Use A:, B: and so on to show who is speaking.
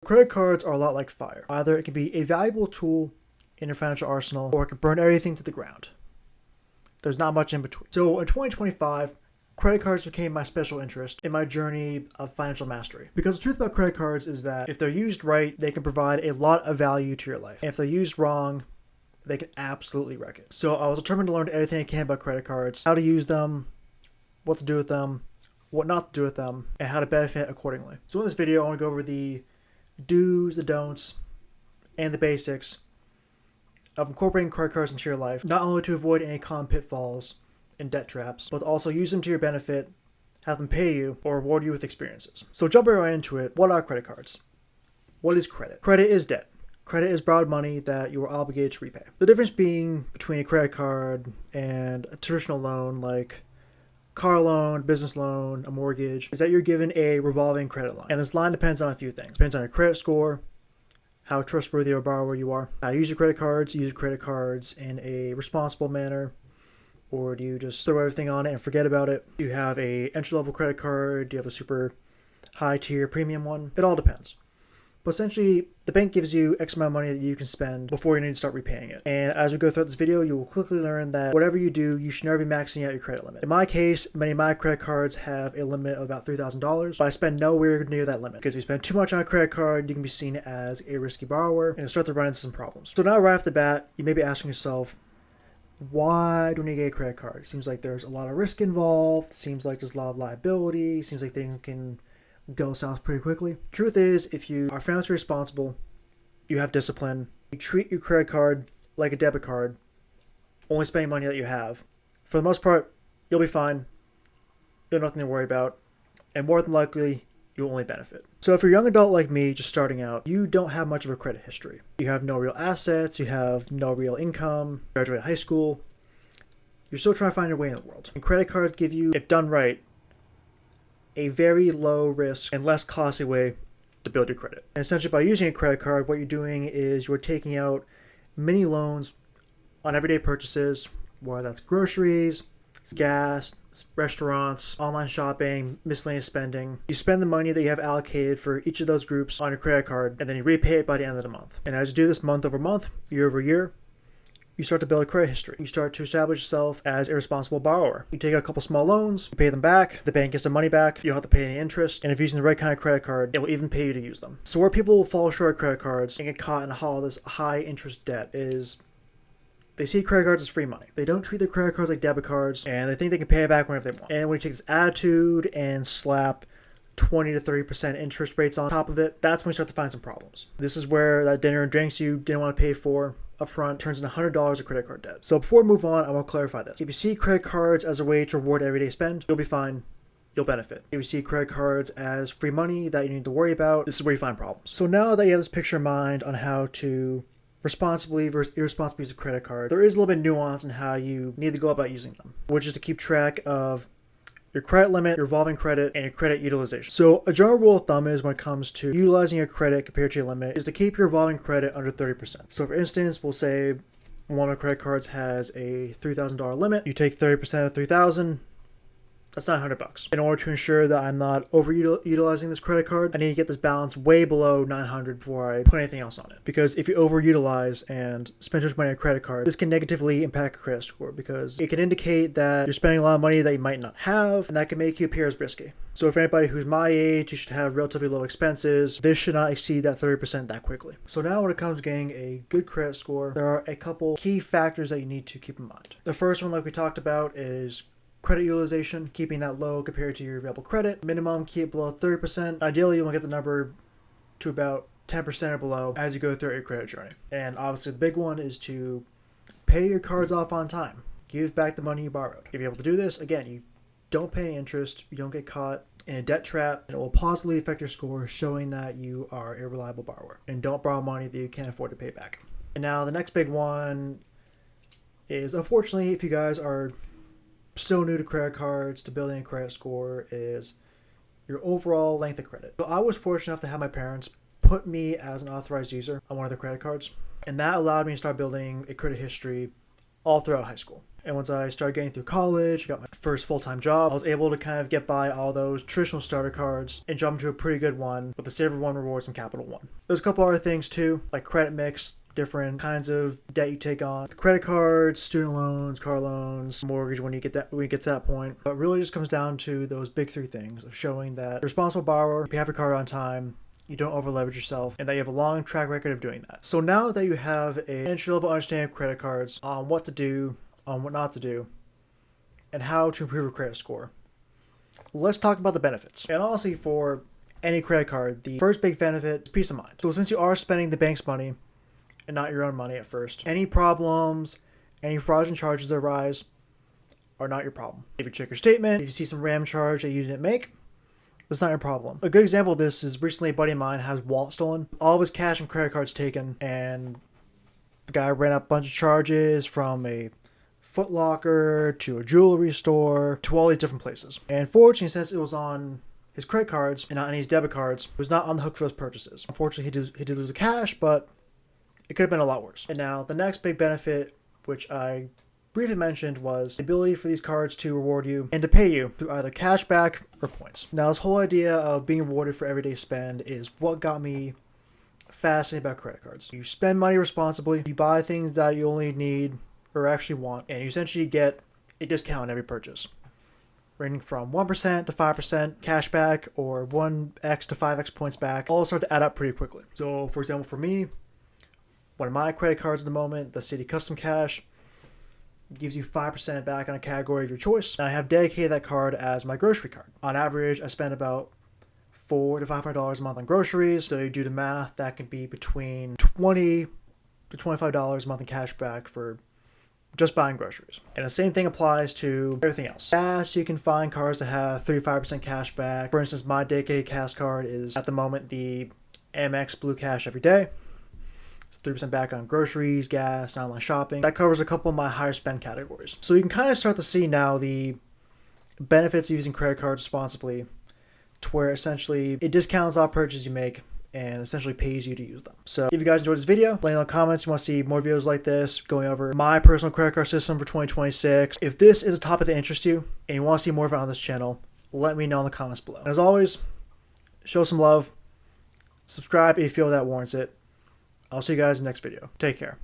A: Credit cards are a lot like fire. Either it can be a valuable tool in your financial arsenal, or it can burn everything to the ground. There's not much in between. So in 2025, credit cards became my special interest in my journey of financial mastery. Because the truth about credit cards is that if they're used right, they can provide a lot of value to your life. And if they're used wrong, they can absolutely wreck it. So I was determined to learn everything I can about credit cards, how to use them, what to do with them, what not to do with them, and how to benefit accordingly. So in this video, I want to go over the do's, the don'ts, and the basics of incorporating credit cards into your life, not only to avoid any common pitfalls and debt traps, but also use them to your benefit, have them pay you, or reward you with experiences. So jumping right into it, what are credit cards? What is credit? Credit is debt. Credit is borrowed money that you are obligated to repay. The difference being between a credit card and a traditional loan like car loan, business loan, a mortgage, is that you're given a revolving credit line. And this line depends on a few things. It depends on your credit score, how trustworthy of a borrower you are. Use your credit cards in a responsible manner, or do you just throw everything on it and forget about it? Do you have a entry-level credit card? Do you have a super high-tier premium one? It all depends. But essentially, the bank gives you X amount of money that you can spend before you need to start repaying it. And as we go throughout this video, you will quickly learn that whatever you do, you should never be maxing out your credit limit. In my case, many of my credit cards have a limit of about $3,000, but I spend nowhere near that limit. Because if you spend too much on a credit card, you can be seen as a risky borrower and you'll start to run into some problems. So now right off the bat, you may be asking yourself, why do I need to get a credit card? It seems like there's a lot of risk involved. It seems like there's a lot of liability. It seems like things can go south pretty quickly. Truth is, if you are financially responsible, you have discipline, you treat your credit card like a debit card, only spending money that you have, for the most part, you'll be fine. You'll have nothing to worry about, and more than likely, you'll only benefit. So if you're a young adult like me, just starting out, you don't have much of a credit history. You have no real assets, you have no real income, graduated high school, you're still trying to find your way in the world. And credit cards give you, if done right, a very low risk and less costly way to build your credit. And essentially by using a credit card, what you're doing is you're taking out mini loans on everyday purchases, whether that's groceries, it's gas, it's restaurants, online shopping, miscellaneous spending. You spend the money that you have allocated for each of those groups on your credit card, and then you repay it by the end of the month. And as you do this month over month, year over year, you start to build a credit history. You start to establish yourself as a responsible borrower. You take out a couple small loans, you pay them back, the bank gets the money back, you don't have to pay any interest, and if you're using the right kind of credit card, it will even pay you to use them. So where people fall short of credit cards and get caught in all this high interest debt is they see credit cards as free money. They don't treat their credit cards like debit cards, and they think they can pay it back whenever they want. And when you take this attitude and slap 20 to 30% interest rates on top of it, that's when you start to find some problems. This is where that dinner and drinks you didn't want to pay for upfront turns into $100 of credit card debt. So before we move on, I want to clarify this. If you see credit cards as a way to reward everyday spend, you'll be fine. You'll benefit. If you see credit cards as free money that you need to worry about, this is where you find problems. So now that you have this picture in mind on how to responsibly versus irresponsibly use a credit card, there is a little bit of nuance in how you need to go about using them, which is to keep track of your credit limit, your revolving credit, and your credit utilization. So a general rule of thumb is when it comes to utilizing your credit compared to your limit is to keep your revolving credit under 30%. So for instance, we'll say one of my credit cards has a $3,000 limit. You take 30% of $3,000, that's $900. In order to ensure that I'm not overutilizing this credit card, I need to get this balance way below $900 before I put anything else on it. Because if you overutilize and spend too much money on a credit card, this can negatively impact your credit score because it can indicate that you're spending a lot of money that you might not have, and that can make you appear as risky. So for anybody who's my age, you should have relatively low expenses. This should not exceed that 30% that quickly. So now when it comes to getting a good credit score, there are a couple key factors that you need to keep in mind. The first one, like we talked about, is credit utilization, keeping that low compared to your available credit. Minimum, keep it below 30%. Ideally, you want to get the number to about 10% or below as you go through your credit journey. And obviously the big one is to pay your cards off on time. Give back the money you borrowed. If you're able to do this, again, you don't pay interest, you don't get caught in a debt trap, and it will positively affect your score, showing that you are a reliable borrower. And don't borrow money that you can't afford to pay back. And now the next big one is, unfortunately, if you guys are still new to credit cards, to building a credit score, is your overall length of credit. So I was fortunate enough to have my parents put me as an authorized user on one of their credit cards, and that allowed me to start building a credit history all throughout high school. And once I started getting through college, got my first full-time job, I was able to kind of get by all those traditional starter cards and jump into a pretty good one with the Saver One rewards and Capital One. There's a couple other things too, like credit mix, different kinds of debt you take on, credit cards, student loans, car loans, mortgage when you get to that point. But it really just comes down to those big three things of showing that you're a responsible borrower, you have your card on time, you don't over leverage yourself, and that you have a long track record of doing that. So now that you have an entry level understanding of credit cards, on what to do, on what not to do, and how to improve your credit score, let's talk about the benefits. And honestly, for any credit card, the first big benefit is peace of mind. So since you are spending the bank's money and not your own money at first, any problems, any fraudulent charges that arise are not your problem. If you check your statement, if you see some RAM charge that you didn't make, that's not your problem. A good example of this is recently a buddy of mine has wallet stolen, all of his cash and credit cards taken, and the guy ran up a bunch of charges from a Foot Locker to a jewelry store to all these different places. And fortunately, since it was on his credit cards and not on his debit cards, he was not on the hook for those purchases. Unfortunately, he did lose the cash, but it could have been a lot worse. And now the next big benefit, which I briefly mentioned, was the ability for these cards to reward you and to pay you through either cash back or points. Now, this whole idea of being rewarded for everyday spend is what got me fascinated about credit cards. You spend money responsibly, you buy things that you only need or actually want, and you essentially get a discount on every purchase, ranging from 1% to 5% cash back or 1x to 5x points back. All start to add up pretty quickly. So, for example, for me, one of my credit cards at the moment, the Citi Custom Cash, gives you 5% back on a category of your choice. And I have dedicated that card as my grocery card. On average, I spend about $400 to $500 a month on groceries. So you do the math, that can be between $20 to $25 a month in cash back for just buying groceries. And the same thing applies to everything else. Gas, you can find cards that have 35% cash back. For instance, my dedicated cash card is at the moment the Amex Blue Cash Every Day. It's 3% back on groceries, gas, online shopping. That covers a couple of my higher spend categories. So you can kind of start to see now the benefits of using credit cards responsibly, to where essentially it discounts all purchases you make and essentially pays you to use them. So if you guys enjoyed this video, let me know in the comments if you want to see more videos like this, going over my personal credit card system for 2026. If this is a topic that interests you and you want to see more of it on this channel, let me know in the comments below. And as always, show some love, subscribe if you feel that warrants it. I'll see you guys in the next video. Take care.